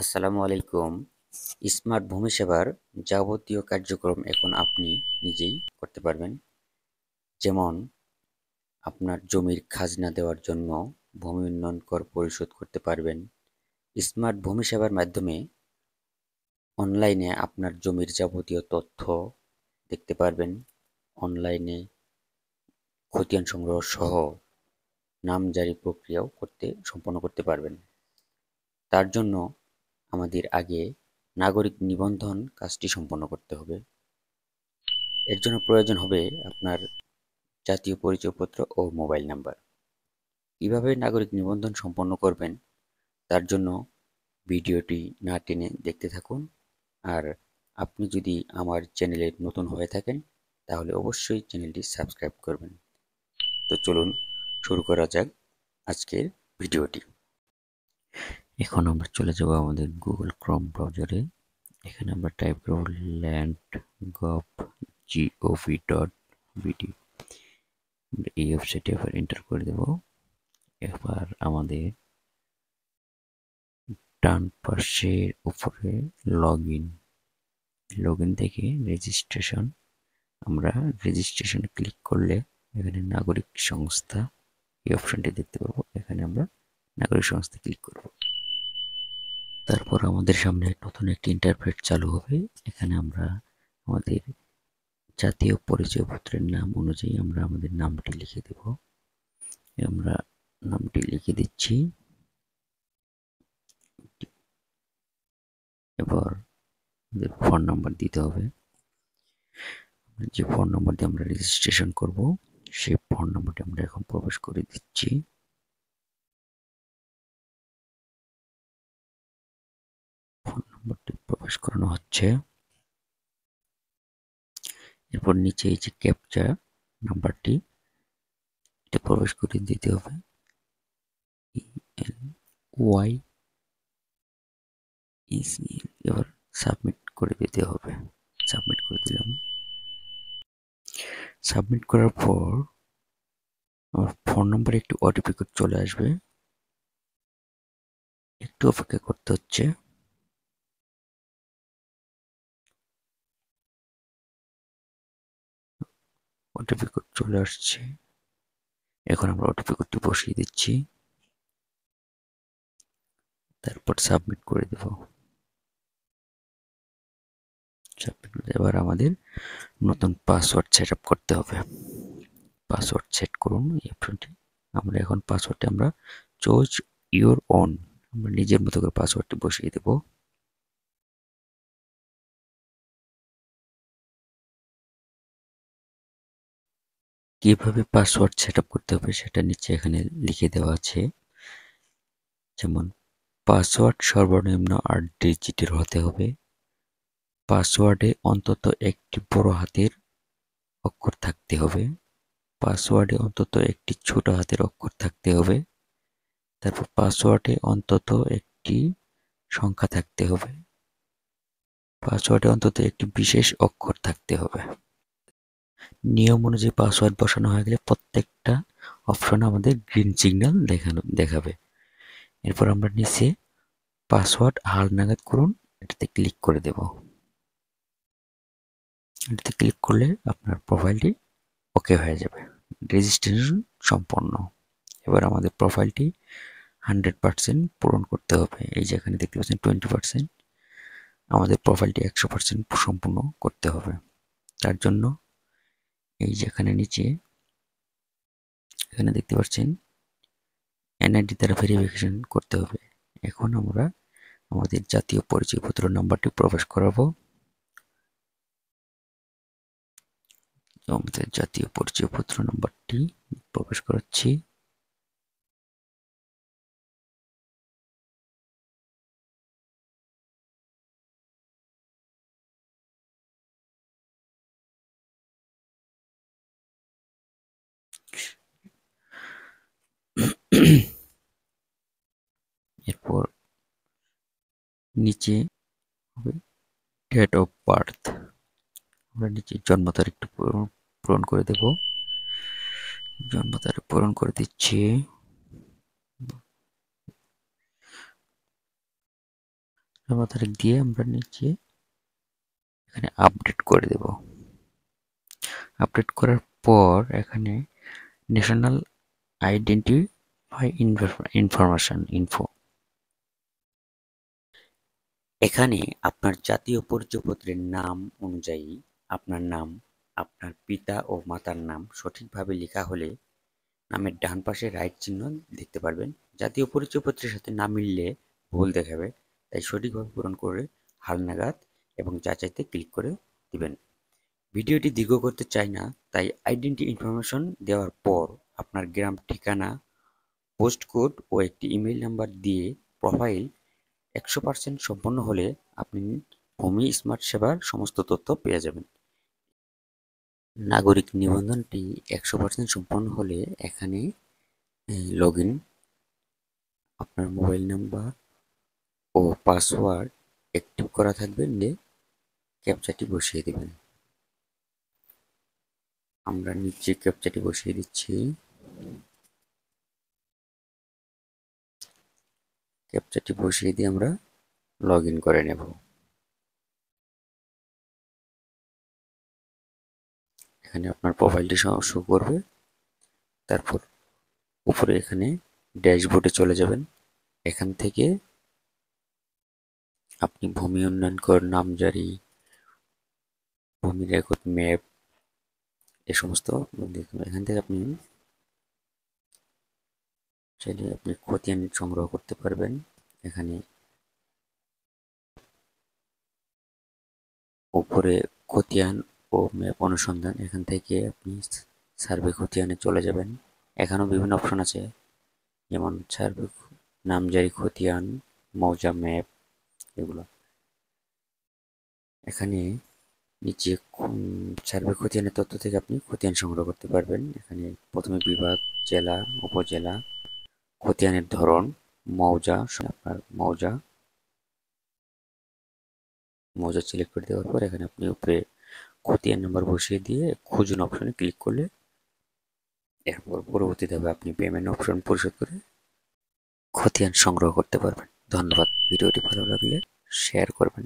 আসসালামু আলাইকুম। স্মার্ট ভূমি সেবার যাবতীয় কার্যক্রম এখন আপনি নিজেই করতে পারবেন। যেমন আপনার জমির খাজনা দেওয়ার জন্য ভূমি উন্নয়ন কর পরিশোধ করতে পারবেন। স্মার্ট ভূমি সেবার মাধ্যমে অনলাইনে আপনার জমির যাবতীয় তথ্য দেখতে পারবেন। অনলাইনে খতিয়ান সংগ্রহ সহ নামজারি প্রক্রিয়াও সম্পন্ন করতে পারবেন। তার জন্য আমাদের আগে নাগরিক নিবন্ধন কাজটি সম্পন্ন করতে হবে। এর জন্য প্রয়োজন হবে আপনার জাতীয় পরিচয়পত্র ও মোবাইল নাম্বার। কিভাবে নাগরিক নিবন্ধন সম্পন্ন করবেন তার জন্য ভিডিওটি না টেনে দেখতে থাকুন। আর আপনি যদি আমার চ্যানেলে নতুন হয়ে থাকেন তাহলে অবশ্যই চ্যানেলটি সাবস্ক্রাইব করবেন। তো চলুন শুরু করা যাক আজকের ভিডিওটি। এখন আমরা চলে যাব আমাদের গুগল ক্রোম ব্রাউজারে। এখানে আমরা টাইপ করব land.gov.bd। এই ওয়েবসাইটে এবার এন্টার করে দেব। এবার আমাদের ডান পাশের উপরে লগ ইন থেকে রেজিস্ট্রেশন, আমরা রেজিস্ট্রেশন ক্লিক করলে এখানে নাগরিক সংস্থা এই অপশনটি দেখতে পাবো। এখানে আমরা নাগরিক সংস্থা ক্লিক করব। তারপর আমাদের সামনে নতুন একটি ইন্টারফেস চালু হবে। এখানে আমরা আমাদের জাতীয় পরিচয়পত্রের নাম অনুযায়ী আমরা আমাদের নামটি লিখে দেব। আমরা নামটি লিখে দিচ্ছি। এবার আমাদের ফোন নাম্বার দিতে হবে। যে ফোন নাম্বার দিয়ে আমরা রেজিস্ট্রেশন করব সেই ফোন নাম্বারটি আমরা এখন প্রবেশ করে দিচ্ছি। ফোন নাম্বারটি প্রবেশ করানো হচ্ছে। এরপর নিচে এই যে ক্যাপচা নাম্বারটি এটা প্রবেশ করে দিতে হবে। ওয়াই এবার সাবমিট করে দিতে হবে। সাবমিট করে দিলাম। সাবমিট করার পর আমার ফোন নম্বরে একটি ওটিপি কোড চলে আসবে। একটু অপেক্ষা করতে হচ্ছে। ওটিপি কোড চলে আসছে। এখন আমরা ওটিপি কোডটি বসিয়ে দিচ্ছি, তারপর সাবমিট করে দেব। এবার আমাদের নতুন পাসওয়ার্ড সেট আপ করতে হবে। পাসওয়ার্ড সেট করুন এই অপশনটি। আমরা এখন পাসওয়ার্ডটি আমরা চুজ ইউর ওন, আমরা নিজের মতো করে পাসওয়ার্ডটি বসিয়ে দেব। কিভাবে পাসওয়ার্ড সেট আপ করতে হবে সেটা নিচে এখানে লিখে দেওয়া আছে। যেমন পাসওয়ার্ড সর্বনিম্ন 8 ডিজিটের হতে হবে। পাসওয়ার্ডে অন্তত একটি বড় হাতের অক্ষর থাকতে হবে। পাসওয়ার্ডে অন্তত একটি ছোট হাতের অক্ষর থাকতে হবে। তারপর পাসওয়ার্ডে অন্তত একটি সংখ্যা থাকতে হবে। পাসওয়ার্ডে অন্তত একটি বিশেষ অক্ষর থাকতে হবে। নিয়ম অনুযায়ী পাসওয়ার্ড বসানো হয়ে গেলে প্রত্যেকটা অপশন আমাদের গ্রিন সিগন্যাল দেখাবে। এরপর আমরা নিচে পাসওয়ার্ড হালনাগাদ করুন এটাতে ক্লিক করে দেব। এটাতে ক্লিক করলে আপনার প্রোফাইলটি ওকে হয়ে যাবে। রেজিস্ট্রেশন সম্পন্ন। এবার আমাদের প্রোফাইলটি 100% পূরণ করতে হবে। এই যে এখানে দেখতে পাচ্ছেন 20%, আমাদের প্রোফাইলটি 100% সম্পূর্ণ করতে হবে। তার জন্য এই যে এখানে নিচে এখানে দেখতে পাচ্ছেন এনআইডি দ্বারা ভেরিফিকেশন করতে হবে। এখন আমরা আমাদের জাতীয় পরিচয়পত্র নাম্বারটি প্রবেশ করাবো। আমাদের জাতীয় পরিচয়পত্র নাম্বারটি প্রবেশ করাচ্ছি। এরপর নিচে হবে ডেট অফ বার্থ। আমরা নিচে জন্ম তারিখটা পূরণ করে দেব। জন্ম তারিখ পূরণ করে দিচ্ছি। জন্ম তারিখ দিয়ে আমরা নিচে এখানে আপডেট করে দেব। আপডেট করার পর এখানে ন্যাশনাল আইডেন্টিফাই ইনফো, এখানে আপনার জাতীয় পরিচয়পত্রের নাম অনুযায়ী আপনার নাম, আপনার পিতা ও মাতার নাম সঠিকভাবে লেখা হলে নামের ডান পাশে রাইট চিহ্ন দেখতে পারবেন। জাতীয় পরিচয়পত্রের সাথে না মিললে ভুল দেখাবে, তাই সঠিকভাবে পূরণ করে হালনাগাদ এবং যাচাইতে ক্লিক করে দিবেন। ভিডিওটি দীর্ঘ করতে চাই না, তাই আইডেন্টি ইনফরমেশন দেওয়ার পর আপনার গ্রাম ঠিকানা, পোস্ট কোড ও একটি ইমেইল নাম্বার দিয়ে প্রোফাইল 100% সম্পন্ন হলে আপনি ভূমি স্মার্ট সেবার সমস্ত তথ্য পেয়ে যাবেন। নাগরিক নিবন্ধনটি 100% সম্পন্ন হলে এখানে লগ ইন, আপনার মোবাইল নাম্বার ও পাসওয়ার্ড অ্যাক্টিভ করা থাকবে, দিয়ে ক্যাপচাটি বসিয়ে দেবেন। আমরা নিচে ক্যাপচাটি বসিয়ে দিচ্ছি। ক্যাপচাটি বসিয়ে দিয়ে আমরা লগ ইন করে নেব। এখানে আপনার প্রোফাইলটি শো করবে। তারপর উপরে এখানে ড্যাশবোর্ডে চলে যাবেন। এখান থেকে আপনি ভূমি উন্নয়ন কর, নামজারি, ভূমি রেকর্ড, ম্যাপ, এ সমস্ত এখান থেকে আপনি চাইলে আপনি খতিয়ান সংগ্রহ করতে পারবেন। এখানে উপরে খতিয়ান ও ম্যাপ অনুসন্ধান, এখান থেকে আপনি সার্ভে খতিয়ানে চলে যাবেন। এখানেও বিভিন্ন অপশন আছে, যেমন সার্ভে, নামজারি খতিয়ান, মৌজা, ম্যাপ, এগুলো। এখানে নিচে সার্ভে খতিয়ানের তথ্য থেকে আপনি খতিয়ান সংগ্রহ করতে পারবেন। এখানে প্রথমে বিভাগ, জেলা, উপজেলা, খতিয়ানের ধরন, মৌজা, আপনার মৌজা সিলেক্ট করে দেওয়ার পর এখানে আপনি উপরে খতিয়ান নাম্বার বসিয়ে দিয়ে খুঁজুন অপশনে ক্লিক করলে এরপর পরবর্তীতে আপনি পেমেন্ট অপশন পরিশোধ করে খতিয়ান সংগ্রহ করতে পারবেন। ধন্যবাদ। ভিডিওটি ভালো লাগলে শেয়ার করবেন।